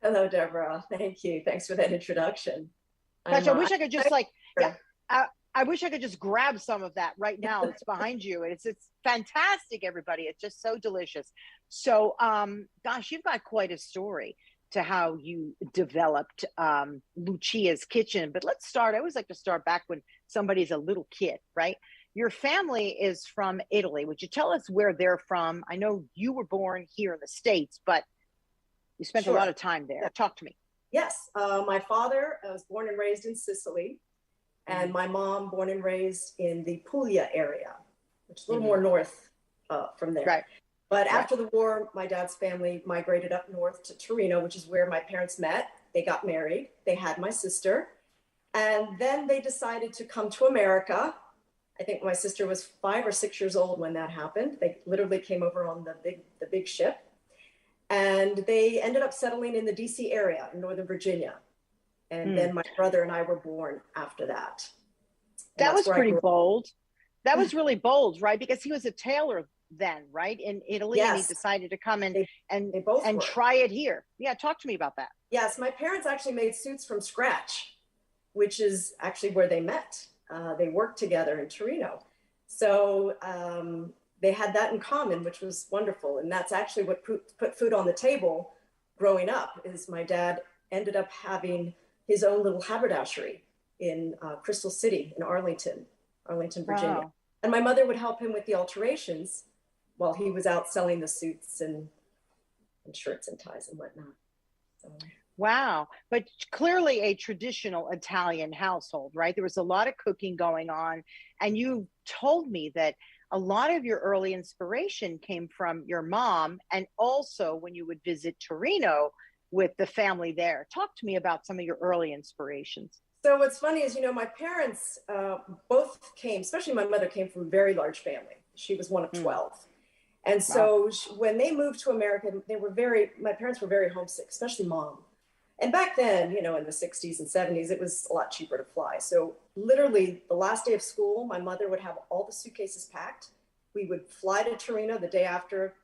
Hello, Deborah. Thank you. Thanks for that introduction. Gosh, I'm I wish I could just like, yeah, sure. I wish I could just grab some of that right now. It's behind you. It's fantastic, everybody. It's just so delicious. So, gosh, you've got quite a story to how you developed Lucia's Kitchen. But let's start. I always like to start back when somebody's a little kid, right? Your family is from Italy. Would you tell us where they're from? I know you were born here in the States, but you spent a lot Sure. of time there. Yeah. Talk to me. Yes. My father was born and raised in Sicily, and Hmm. my mom born and raised in the Puglia area, which is a little Hmm. more north from there. Right, But right. after the war, my dad's family migrated up north to Torino, which is where my parents met. They got married. They had my sister. And then they decided to come to America. I think my sister was 5 or 6 years old when that happened. They literally came over on the big ship. And they ended up settling in the DC area in Northern Virginia. And Hmm. then my brother and I were born after that. And That that's was where I pretty grew up. bold. That was really bold, right? Because he was a tailor then, right, in Italy, and he Yes, decided to come in they, and they both and were. try it here. Yeah, talk to me about that. Yes, my parents actually made suits from scratch, which is actually where they met. They worked together in Torino. So they had that in common, which was wonderful. And that's actually what put food on the table growing up is my dad ended up having his own little haberdashery in Crystal City in Arlington, Virginia. Wow. And my mother would help him with the alterations while he was out selling the suits and shirts and ties and whatnot. So, Wow. But clearly a traditional Italian household, right? There was a lot of cooking going on. And you told me that a lot of your early inspiration came from your mom and also when you would visit Torino with the family there. Talk to me about some of your early inspirations. so what's funny is, my parents both came, especially my mother came from a very large family. She was one of Hmm. 12. And Wow. so when they moved to America, my parents were very homesick, especially mom. And back then, in the 60s and 70s, it was a lot cheaper to fly. So literally the last day of school, my mother would have all the suitcases packed. We would fly to Torino the day after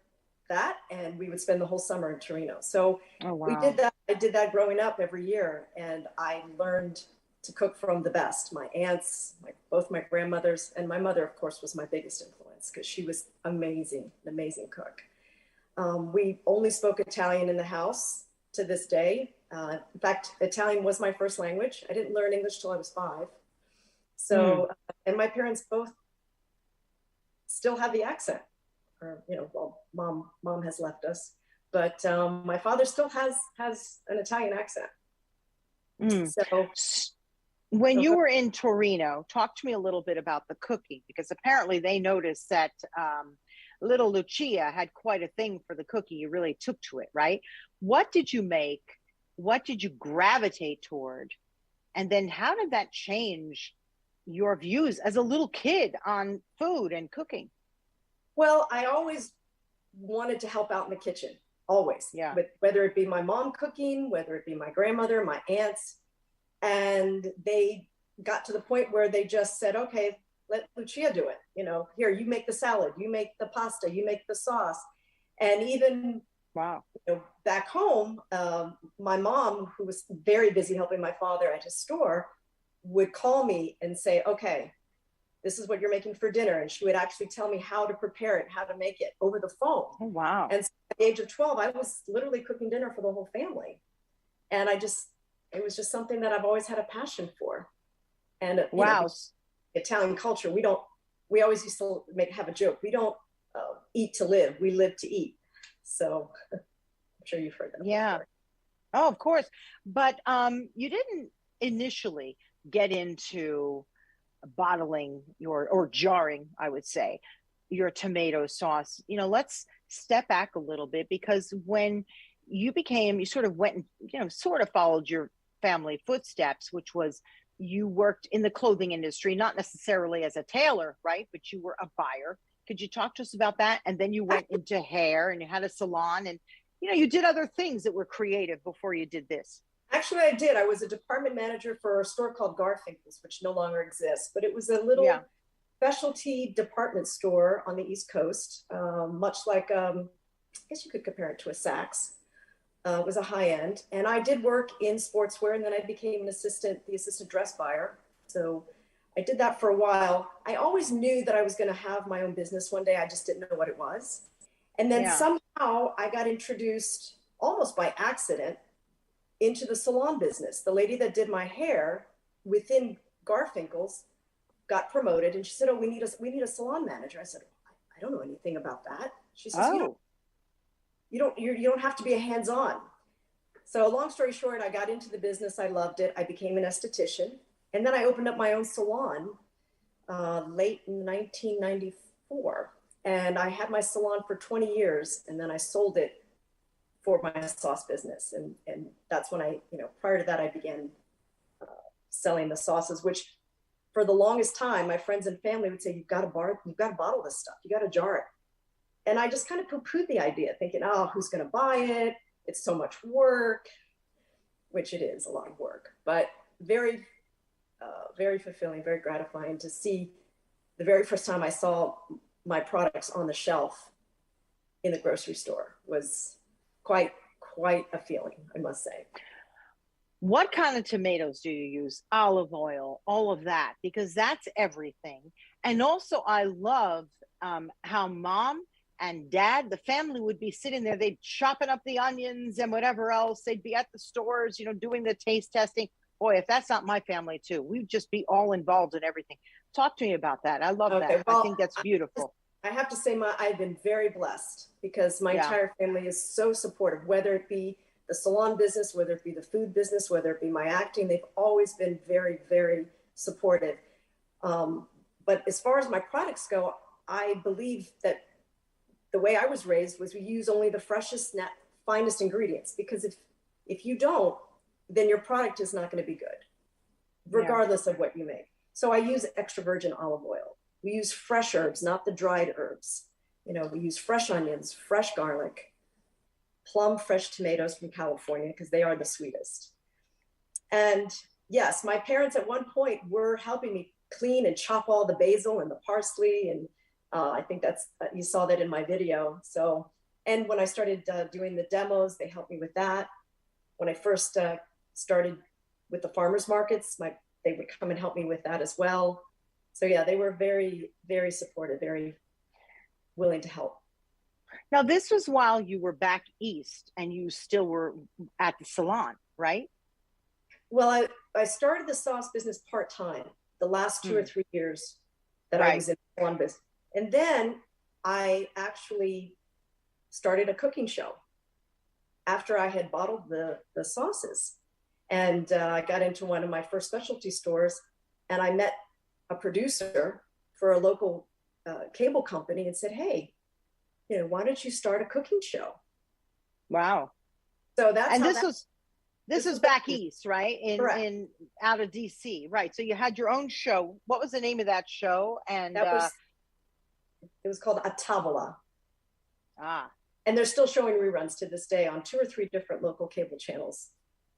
that, and we would spend the whole summer in Torino. So Oh, we did wow. that. I did that growing up every year, and I learned to cook from the best. My aunts, both my grandmothers, and my mother, of course, was my biggest influence because she was amazing, an amazing cook. We only spoke Italian in the house to this day. In fact, Italian was my first language. I didn't learn English till I was 5. Hmm. So, and my parents both still have the accent, or well, mom has left us, but my father still has an Italian accent. Hmm. So, When so you were in Torino, talk to me a little bit about the cooking because apparently they noticed that little Lucia had quite a thing for the cooking. You really took to it, right? What did you make? What did you gravitate toward? And then how did that change your views as a little kid on food and cooking? well, I always wanted to help out in the kitchen, always, Yeah. with whether it be my mom cooking, whether it be my grandmother, my aunts, and they got to the point where they just said, okay, let Lucia do it. Here, you make the salad, you make the pasta, you make the sauce. And even Wow. back home, my mom, who was very busy helping my father at his store, would call me and say, okay, this is what you're making for dinner. And she would actually tell me how to prepare it, how to make it over the phone. Oh, wow. And so at the age of 12, I was literally cooking dinner for the whole family. And it was just something that I've always had a passion for. And, Wow. Italian culture, we always used to have a joke. We don't eat to live, we live to eat. So I'm sure you've heard that Yeah. before. Oh, of course. But you didn't initially get into bottling your or jarring, I would say, your tomato sauce. Let's step back a little bit because when you sort of went and, sort of followed your family footsteps, which was you worked in the clothing industry, not necessarily as a tailor, right? But you were a buyer. Could you talk to us about that? And then you went into hair and you had a salon and, you did other things that were creative before you did this. Actually, I did. I was a department manager for a store called Garfinkel's, which no longer exists, but it was a Yeah. little specialty department store on the East Coast, much like, I guess you could compare it to a Saks. was a high end. And I did work in sportswear, and then I became the assistant dress buyer. So I did that for a while. I always knew that I was going to have my own business one day. I just didn't know what it was. And then Yeah. somehow I got introduced almost by accident into the salon business. The lady that did my hair within Garfinkel's got promoted, and she said, "Oh, we need a salon manager." I said, "I don't know anything about that." She says, Oh, you don't have to be a hands-on." So long story short, I got into the business. I loved it. I became an esthetician, and then I opened up my own salon late in 1994. And I had my salon for 20 years, and then I sold it for my sauce business. And that's when prior to that, I began selling the sauces, which for the longest time, my friends and family would say, you've got to bottle this stuff. You got to jar it. And I just kind of poo-pooed the idea, thinking, oh, who's going to buy it? It's so much work, which it is a lot of work, but very, very fulfilling, very gratifying to see the very first time I saw my products on the shelf in the grocery store was quite a feeling, I must say. what kind of tomatoes do you use? Olive oil, all of that, because that's everything. And also, I love how mom and dad, the family would be sitting there, they'd chopping up the onions and whatever else. They'd be at the stores, doing the taste testing. Boy, if that's not my family too, we'd just be all involved in everything. Talk to me about that. I love Okay, that. I well, think that's beautiful. I have to say I've been very blessed because my Yeah. entire family is so supportive, whether it be the salon business, whether it be the food business, whether it be my acting. They've always been very, very supportive. But as far as my products go, I believe that the way I was raised was we use only the freshest, finest ingredients, because if you don't, then your product is not going to be good, Yeah. regardless of what you make. So I use extra virgin olive oil. We use fresh herbs, not the dried herbs. We use fresh onions, fresh garlic, plum fresh tomatoes from California, because they are the sweetest. And yes, my parents at one point were helping me clean and chop all the basil and the parsley. And I think you saw that in my video. So, and when I started doing the demos, they helped me with that. When I first started with the farmers markets, they would come and help me with that as well. So yeah, they were very, very supportive, very willing to help. Now, this was while you were back east and you still were at the salon, right? Well, I started the sauce business part-time the last 2 or 3 years that I was in Columbus. And then I actually started a cooking show after I had bottled the sauces. And I got into one of my first specialty stores, and I met a producer for a local cable company and said, hey, why don't you start a cooking show? Wow. So that's and how this was back east, right? Correct. In out of DC, right? So you had your own show. What was the name of that show? And it was called A Tavola. Ah. And they're still showing reruns to this day on 2 or 3 different local cable channels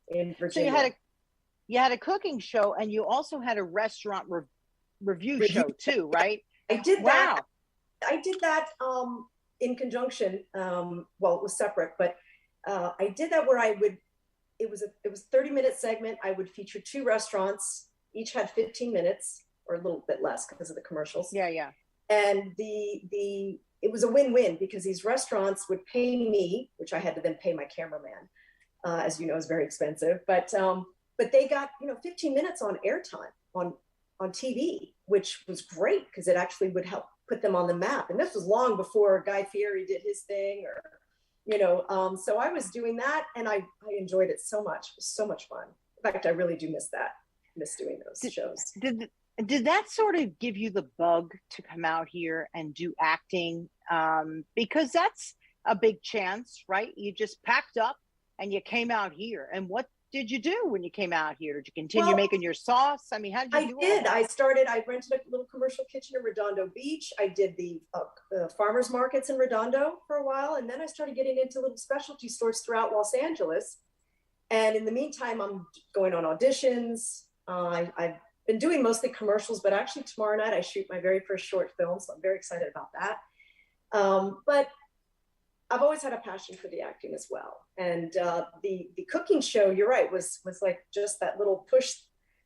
in Virginia. So you had a cooking show, and you also had a restaurant review show too, right? I did that. Wow. I did that in conjunction. Well, it was separate, but I did that where it was a 30-minute segment. I would feature 2 restaurants, each had 15 minutes or a little bit less because of the commercials. Yeah. And it was a win-win, because these restaurants would pay me, which I had to then pay my cameraman, as you know, is very expensive. But they got 15 minutes on airtime on TV, which was great because it actually would help put them on the map. And this was long before Guy Fieri did his thing, or so I was doing that, and I enjoyed it so much. It was so much fun. In fact, I really do miss doing those shows. Did that sort of give you the bug to come out here and do acting? Because that's a big chance, right? You just packed up and you came out here. And what did you do when you came out here? Did you continue making your sauce? I mean, how did you do it? I rented a little commercial kitchen in Redondo Beach. I did the farmers markets in Redondo for a while. And then I started getting into little specialty stores throughout Los Angeles. And in the meantime, I'm going on auditions. I've been doing mostly commercials, but actually tomorrow night I shoot my very first short film. So I'm very excited about that. But I've always had a passion for the acting as well. And the cooking show, you're right, was like just that little push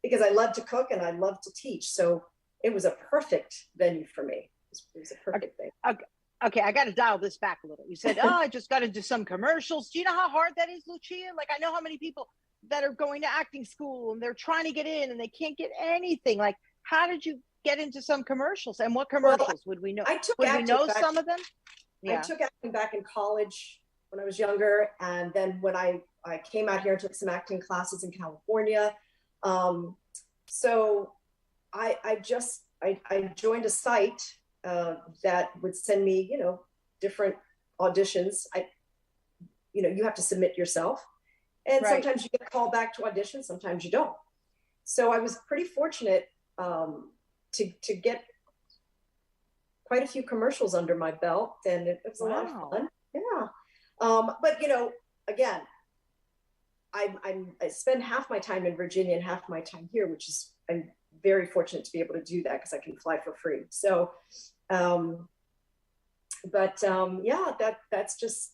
because I love to cook and I love to teach. So it was a perfect venue for me. It was a perfect thing. Okay, I got to dial this back a little. You said, "Oh, I just got to do some commercials." Do you know how hard that is, Lucia? Like, I know how many people that are going to acting school and they're trying to get in and they can't get anything. Like, how did you get into some commercials? And what commercials would we know? Would we know some of them? Yeah. I took acting back in college when I was younger, and then when I came out here and took some acting classes in California. So I joined a site that would send me, different auditions. You have to submit yourself, and right. Sometimes you get called back to audition, sometimes you don't. So I was pretty fortunate to get quite a few commercials under my belt, and it was a lot of fun. Yeah. But again, I spend half my time in Virginia and half my time here, which is, I'm very fortunate to be able to do that because I can fly for free. So, yeah, that's just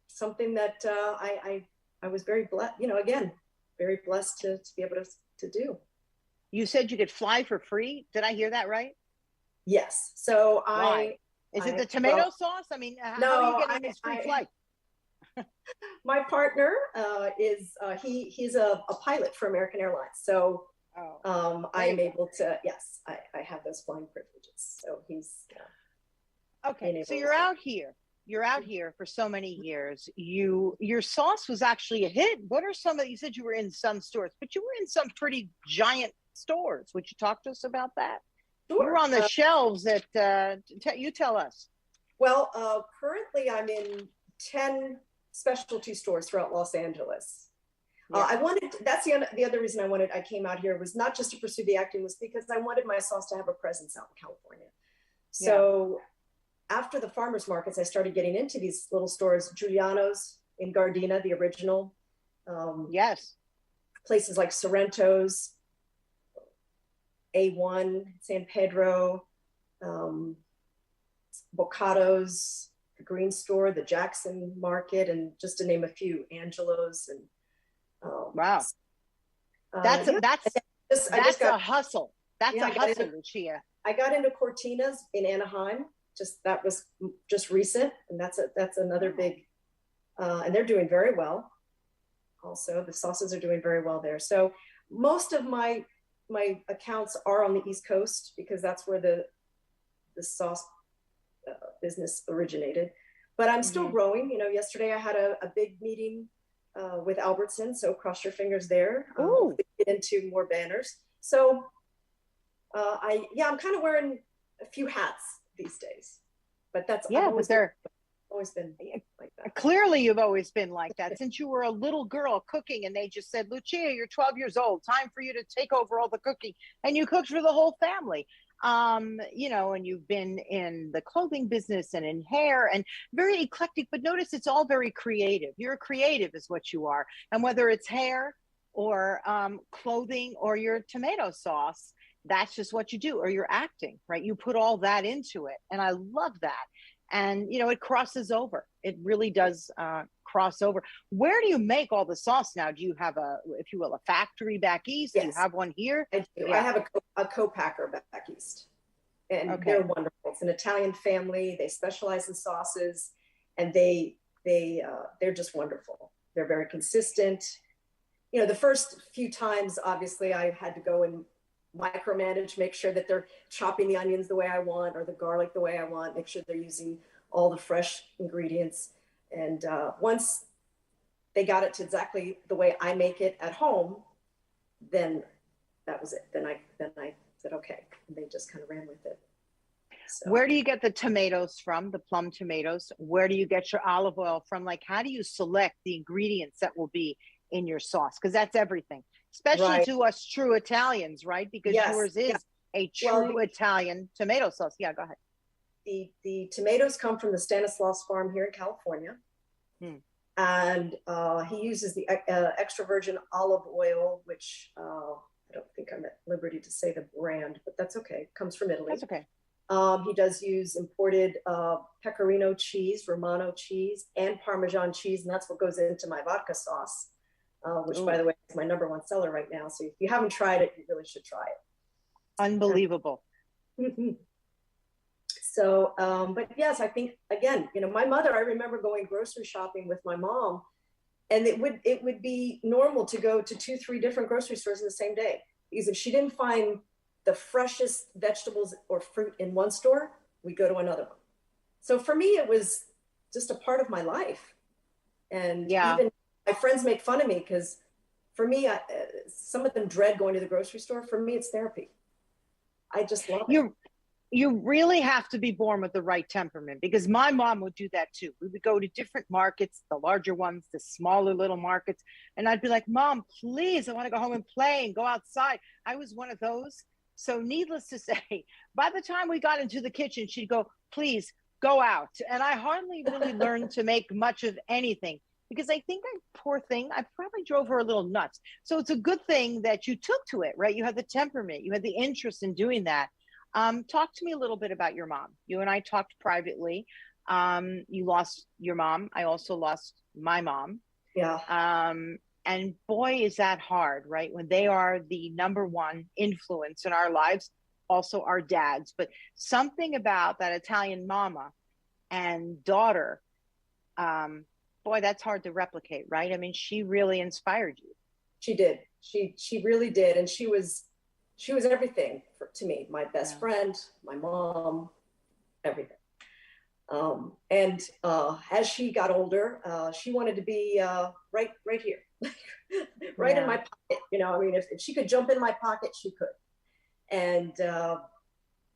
something that I was very blessed, again, very blessed to be able to do. You said you could fly for free. Did I hear that right? Yes. So Is it the tomato sauce? I mean, how are you getting this free flight? My partner is he's a pilot for American Airlines, so I'm able to. Yes, I have those flying privileges. So he's okay. So you're out here. You're out here for so many years. Your sauce was actually a hit. What are some of? You said you were in some stores, but you were in some pretty giant stores. Would you talk to us about that? Sure. You were on the shelves at. You tell us. Well, currently I'm in 10 specialty stores throughout Los Angeles. Yeah. That's the other reason I came out here was not just to pursue the acting, was because I wanted my sauce to have a presence out in California. So after the farmers markets, I started getting into these little stores, Giuliano's in Gardena, the original. Yes. Places like Sorrento's, A1, San Pedro, Bocado's, the Green Store, the Jackson Market, and just to name a few, Angelo's, and wow, that's a hustle. That's a hustle, Lucia. I got into Cortina's in Anaheim. That was just recent, and that's another big, and they're doing very well. Also, the sauces are doing very well there. So most of my accounts are on the East Coast because that's where the sauce business originated, but I'm still growing. Yesterday I had a big meeting with Albertson, so cross your fingers there. Get into more banners. So I'm kind of wearing a few hats these days, but that's always been like that. Clearly you've always been like that since you were a little girl cooking, and they just said, Lucia, you're 12 years old, time for you to take over all the cooking, and you cooked for the whole family. And you've been in the clothing business and in hair, and very eclectic, but notice it's all very creative. You're a creative is what you are. And whether it's hair or clothing or your tomato sauce, that's just what you do, or you're acting, right? You put all that into it. And I love that. And, it crosses over. It really does cross over. Where do you make all the sauce now? Do you have if you will, a factory back east? Yes. Do you have one here? I do. Yeah. I have a co-packer back east, and they're wonderful. It's an Italian family. They specialize in sauces, and they're just wonderful. They're very consistent. The first few times, obviously, I had to go and micromanage, make sure that they're chopping the onions the way I want, or the garlic the way I want, make sure they're using all the fresh ingredients. And once they got it to exactly the way I make it at home, then that was it. Then I said, okay. And they just kind of ran with it. So. Where do you get the tomatoes from, the plum tomatoes? Where do you get your olive oil from? Like, how do you select the ingredients that will be in your sauce? Because that's everything, especially to us true Italians, right? Because yours is a true Italian tomato sauce. Yeah, go ahead. The tomatoes come from the Stanislaus farm here in California. And he uses the extra virgin olive oil, which I don't think I'm at liberty to say the brand, but that's okay. It comes from Italy. That's okay. He does use imported pecorino cheese, Romano cheese, and Parmesan cheese, and that's what goes into my vodka sauce, which, by the way, is my #1 seller right now. So if you haven't tried it, you really should try it. Unbelievable. So, but yes, I think, again, my mother, I remember going grocery shopping with my mom, and it would be normal to go to 2-3 different grocery stores in the same day, because if she didn't find the freshest vegetables or fruit in one store, we go to another one. So for me, it was just a part of my life. And even my friends make fun of me because for me, some of them dread going to the grocery store. For me, it's therapy. I just love it. You really have to be born with the right temperament, because my mom would do that too. We would go to different markets, the larger ones, the smaller little markets. And I'd be like, Mom, please, I want to go home and play and go outside. I was one of those. So needless to say, by the time we got into the kitchen, she'd go, please go out. And I hardly really learned to make much of anything, because I think poor thing, I probably drove her a little nuts. So it's a good thing that you took to it, right? You had the temperament, you had the interest in doing that. Talk to me a little bit about your mom. You and I talked privately. You lost your mom. I also lost my mom. Yeah. And boy, is that hard, right? When they are the #1 influence in our lives, also our dads. But something about that Italian mama and daughter, boy, that's hard to replicate, right? I mean, she really inspired you. She did. She really did. And she was everything to me, my best friend, my mom, everything. And as she got older, she wanted to be right here, right in my pocket. I mean, if she could jump in my pocket, she could. And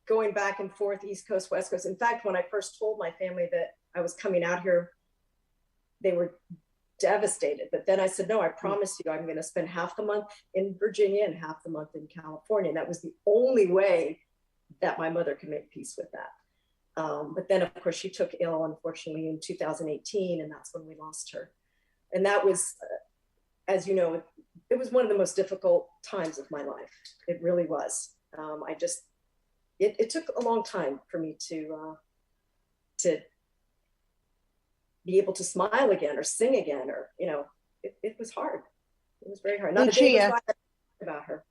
going back and forth, East Coast, West Coast. In fact, when I first told my family that I was coming out here, they were devastated. But then I said, no, I promise you, I'm going to spend half the month in Virginia and half the month in California. And that was the only way that my mother could make peace with that. But then, of course, she took ill, unfortunately, in 2018, and that's when we lost her. And that was, as you know, it was one of the most difficult times of my life. It really was. It took a long time for me to be able to smile again or sing again, or, it was hard. It was very hard. Not Lucia, a day was about her.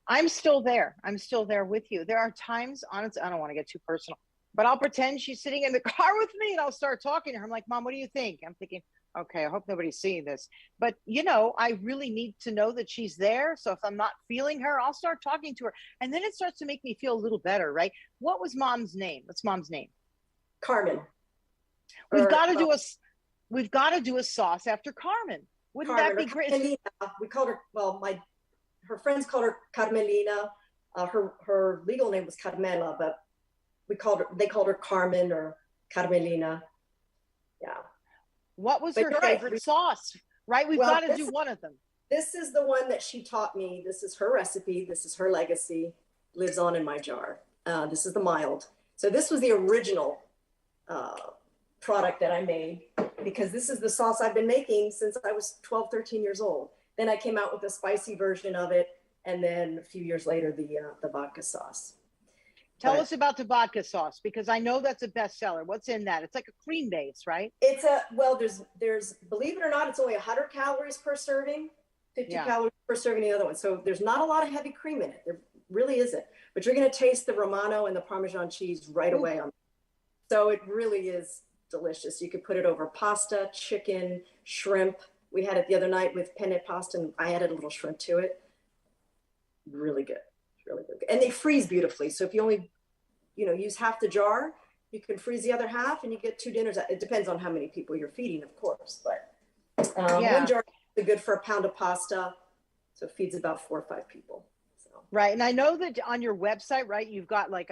I'm still there. I'm still there with you. There are times, honestly, I don't want to get too personal, but I'll pretend she's sitting in the car with me and I'll start talking to her. I'm like, Mom, what do you think? I'm thinking, okay, I hope nobody's seeing this. But, I really need to know that she's there. So if I'm not feeling her, I'll start talking to her. And then it starts to make me feel a little better, right? What was Mom's name? What's Mom's name? Carmen. We've got to do a sauce after Carmen. Wouldn't that be great? Carmelina. We called her, her friends called her Carmelina. Her legal name was Carmela, but they called her Carmen or Carmelina. Yeah. What was her favorite sauce? Right? We've got to do one of them. This is the one that she taught me. This is her recipe. This is her legacy. Lives on in my jar. This is the mild. So this was the original product that I made, because this is the sauce I've been making since I was 12, 13 years old. Then I came out with a spicy version of it. And then a few years later, the vodka sauce. Tell us about the vodka sauce, because I know that's a bestseller. What's in that? It's like a cream base, right? It's there's, believe it or not, it's only 100 calories per serving, 50 calories per serving the other one. So there's not a lot of heavy cream in it. There really isn't. But you're going to taste the Romano and the Parmesan cheese right away. So it really is delicious. You could put it over pasta, chicken, shrimp. We had it the other night with penne pasta, and I added a little shrimp to it. Really good. Really good. And they freeze beautifully. So if you only, use half the jar, you can freeze the other half and you get 2 dinners. It depends on how many people you're feeding, of course. But one jar is good for a pound of pasta. So it feeds about 4 or 5 people. So. Right. And I know that on your website, right, you've got like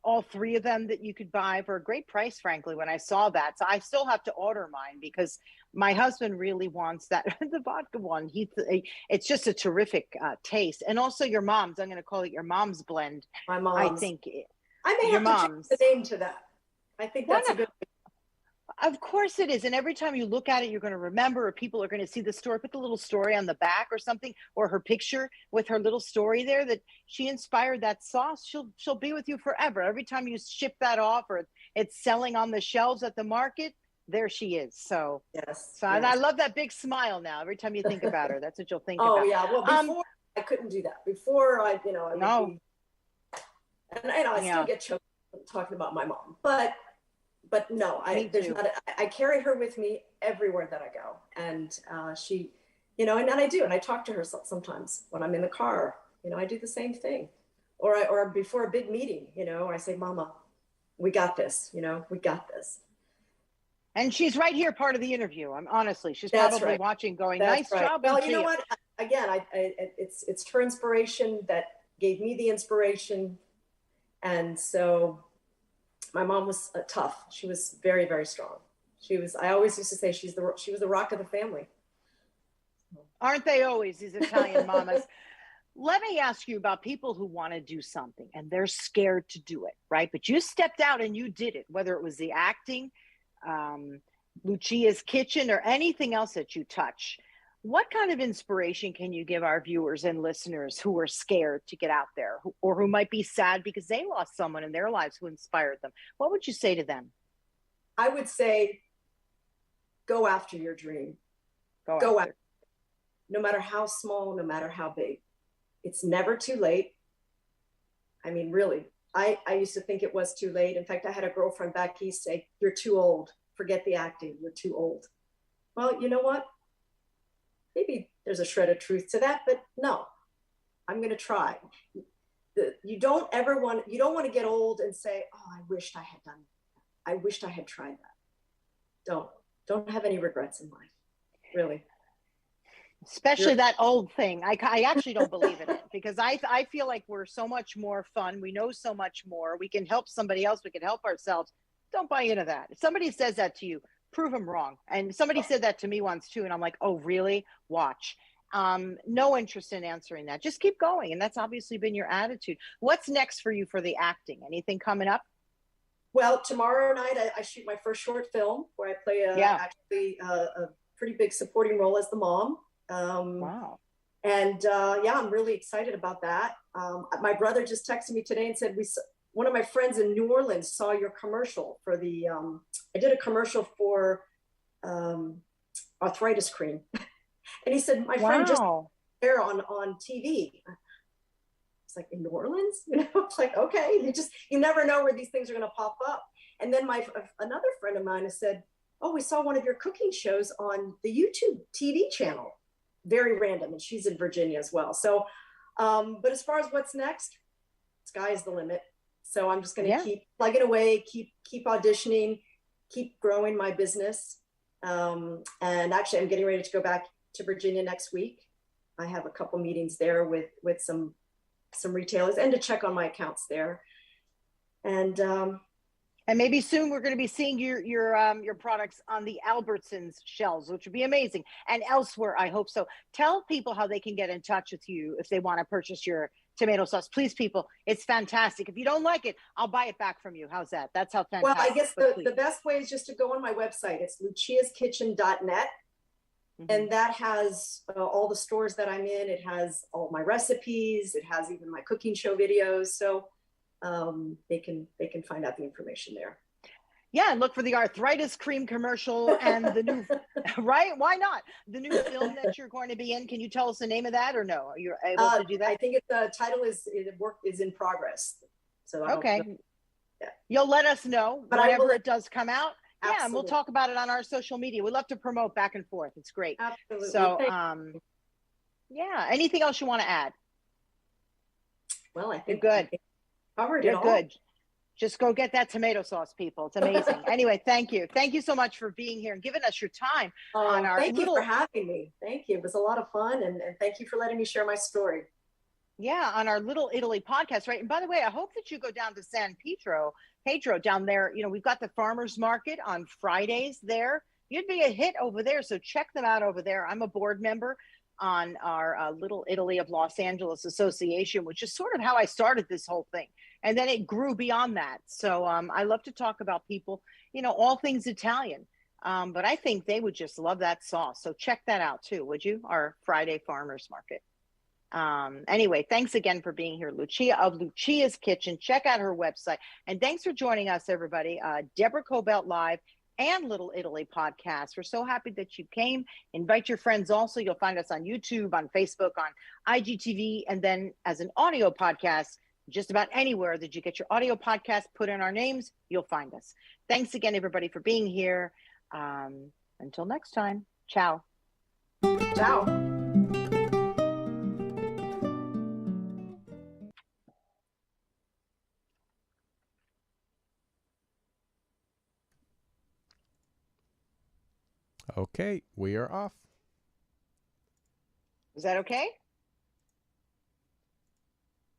all 3 of them that you could buy for a great price, frankly, when I saw that. So I still have to order mine, because my husband really wants that, the vodka one. It's just a terrific taste. And also your mom's, I'm going to call it your mom's blend. My mom's. I think I may have to change the name to that. I think that's a good. Of course it is. And every time you look at it, you're going to remember, or people are going to see the story, put the little story on the back or something, or her picture with her little story there that she inspired that sauce. She'll be with you forever. Every time you ship that off or it's selling on the shelves at the market, there she is. So, Yes, and I yes. love that big smile now. Every time you think about her, that's what you'll think Oh about. yeah. Well, before I couldn't do that. Before I would No, be, and I still yeah, get choked talking about my mom, but no, me there's too. not. I carry her with me everywhere that I go, and she, and I do, and I talk to her sometimes when I'm in the car. I do the same thing, or before a big meeting. I say, Mama, we got this. We got this. And she's right here, part of the interview. I'm honestly, she's That's probably right. watching, going, That's "Nice right. job, Well, you know Lucia." what? Again, it's her inspiration that gave me the inspiration, and so my mom was tough. She was very, very strong. She was. I always used to say she was the rock of the family. Aren't they always, these Italian mamas? Let me ask you about people who want to do something and they're scared to do it, right? But you stepped out and you did it, whether it was the acting, um, Lucia's kitchen, or anything else that you touch. What kind of inspiration can you give our viewers and listeners who are scared to get out there, or who might be sad because they lost someone in their lives who inspired them? What would you say to them? I would say, go after your dream. Go Go after. after, no matter how small, no matter how big. It's never too late. I mean, really, I used to think it was too late. In fact, I had a girlfriend back east say, "You're too old. Forget the acting. You're too old." Well, you know what? Maybe there's a shred of truth to that, but no, I'm going to try. You don't want to get old and say, "Oh, I wished I had done that. I wished I had tried that." Don't, don't have any regrets in life, really. Especially You're, that old thing. I actually don't believe in it, because I feel like we're so much more fun. We know so much more. We can help somebody else. We can help ourselves. Don't buy into that. If somebody says that to you, prove them wrong. And somebody said that to me once too. And I'm like, oh, really? Watch. No interest in answering that. Just keep going. And that's obviously been your attitude. What's next for you for the acting? Anything coming up? well, tomorrow night I shoot my first short film where I play Yeah. actually a pretty big supporting role as the mom. Um, Wow. and yeah, I'm really excited about that. My brother just texted me today and said one of my friends in New Orleans saw your commercial for the. I did a commercial for um, arthritis cream, and he said my friend just Wow. there on TV. It's like, in New Orleans, It's like, okay, you never know where these things are going to pop up. And then another friend of mine has said, "Oh, we saw one of your cooking shows on the YouTube TV channel." Very random, and she's in Virginia as well. So, but as far as what's next, sky is the limit. So I'm just going to Yeah. keep plugging away, keep auditioning, keep growing my business. And actually, I'm getting ready to go back to Virginia next week. I have a couple meetings there with some retailers, and to check on my accounts there. And And maybe soon we're going to be seeing your products on the Albertsons shelves, which would be amazing. And elsewhere, I hope so. Tell people how they can get in touch with you if they want to purchase your tomato sauce. Please, people, it's fantastic. If you don't like it, I'll buy it back from you. How's that? That's how well, fantastic. I guess the best way is just to go on my website. It's luciaskitchen.net. Mm-hmm. And that has all the stores that I'm in. It has all my recipes. It has even my cooking show videos. So they can find out the information there. Yeah, and look for the arthritis cream commercial and the new, right? Why not? The new film that you're going to be in. Can you tell us the name of that, or no? Are you able to do that? I think the title is in progress. So okay. Yeah. You'll let us know but whenever it does come out. Absolutely. Yeah, and we'll talk about it on our social media. We love to promote back and forth. It's great. Absolutely. So, yeah. Anything else you want to add? Well, I think you're good. Covered you're it all. Good. Just go get that tomato sauce, people. It's amazing. Anyway, thank you. Thank you so much for being here and giving us your time on our Thank you for having me. Thank you. It was a lot of fun, and thank you for letting me share my story. Yeah, on our Little Italy podcast, right? And by the way, I hope that you go down to San Pedro down there. We've got the farmers market on Fridays there. You'd be a hit over there, so check them out over there. I'm a board member on our Little Italy of Los Angeles Association, which is sort of how I started this whole thing. And then it grew beyond that. So I love to talk about people all things Italian. But I think they would just love that sauce. So check that out too, would you? Our Friday Farmers Market. Anyway, thanks again for being here, Lucia of Lucia's Kitchen. Check out her website. And thanks for joining us, everybody. Deborah Cobelt Live and Little Italy podcast. We're so happy that you came. Invite your friends also. You'll find us on YouTube, on Facebook, on IGTV, and then as an audio podcast, just about anywhere that you get your audio podcast, put in our names, you'll find us. Thanks again, everybody, for being here. Until next time, ciao. Ciao. Okay, we are off. Is that okay?